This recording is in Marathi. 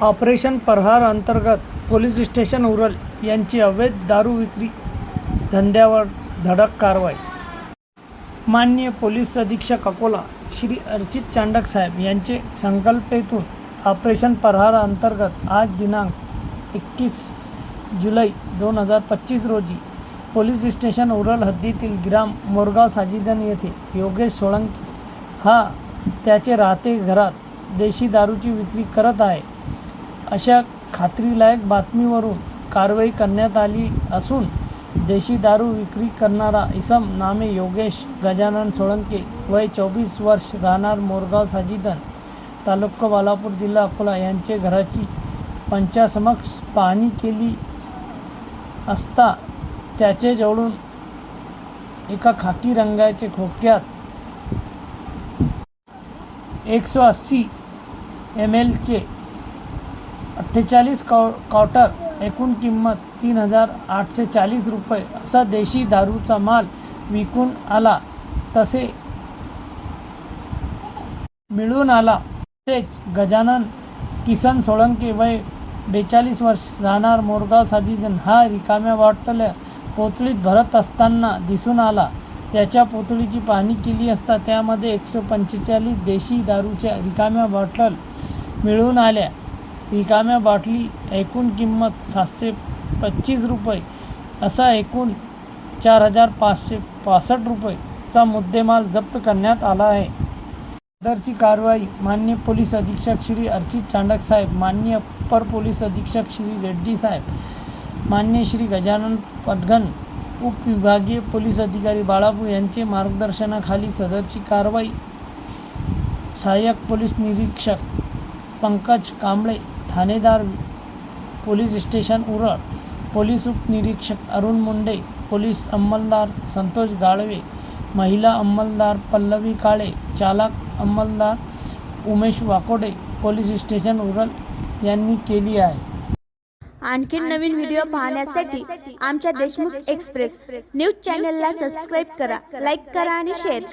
ऑपरेशन प्रहार अंतर्गत पोलीस स्टेशन उरल यांची अवैध दारू विक्री धंद्यावर धडक कारवाई। माननीय पोलीस अधीक्षक अकोला श्री अर्चित चांडक साहेब यांचे संकल्पनेतून ऑपरेशन प्रहार अंतर्गत आज दिनांक 21 जुलै 2025 रोजी पोलीस स्टेशन उरल हद्दीतील ग्राम मोरगाव साजिदन येथे योगेश सोळंके हा त्याचे राहते घरात देशी दारूची विक्री करत आहे अशा खात्रीलायक बातमीवरून कारवाई करण्यात आली असून देशी दारू विक्री करणारा इसम नामे योगेश गजानन सोळंके वय 24 वर्ष राहणार मोरगाव साजिदन तालुका बालापूर जिल्हा अकोला यांचे घराची पंचासमक्ष पाहणी केली असता त्याचे जवळून एका खाकी रंगाचे खोक्यात 180 ml चे 48 क्वार्टर एकूण किंमत 3840 रुपये असा देशी दारूचा माल विकून आला तसे मिळून आला। तसेच गजानन किसन सोळंके वय 42 वर्ष राहणार मोरगाव साजिदन हा रिकाम्या बाटल्या पोतळीत भरत असताना दिसून आला। त्याच्या पोतळीची पाहणी केली असता त्यामध्ये 145 देशी दारूच्या रिकाम्या बॉटल मिळून आल्या। रिकाम्या बाटली एकूण किंमत 725 रुपये असा एकूण 4565 रुपयेचा मुद्देमाल जप्त करण्यात आला आहे। सदरची कारवाई माननीय पोलीस अधीक्षक श्री अर्चित चांडक साहेब, माननीय अपर पोलीस अधीक्षक श्री रेड्डी साहेब, माननीय श्री गजानन पटगण उपविभागीय पोलीस अधिकारी बाळापूर यांचे मार्गदर्शनाखाली सदरची कारवाई सहाय्यक पोलीस निरीक्षक पंकज कांबळे, ठाणेदार पोलीस स्टेशन उरळ, पोलीस उपनिरीक्षक अरुण मुंडे, पोलीस अंमलदार संतोष गाळवे, महिला अंमलदार पल्लवी काळे, चालक अंमलदार उमेश वाकोडे, पोलीस स्टेशन उरळ यांनी केली आहे। आणखी नवीन व्हिडिओ पाहण्यासाठी आमच्या देशमुख एक्सप्रेस न्यूज चॅनलला सबस्क्राईब करा, लाईक करा आणि शेअर करा।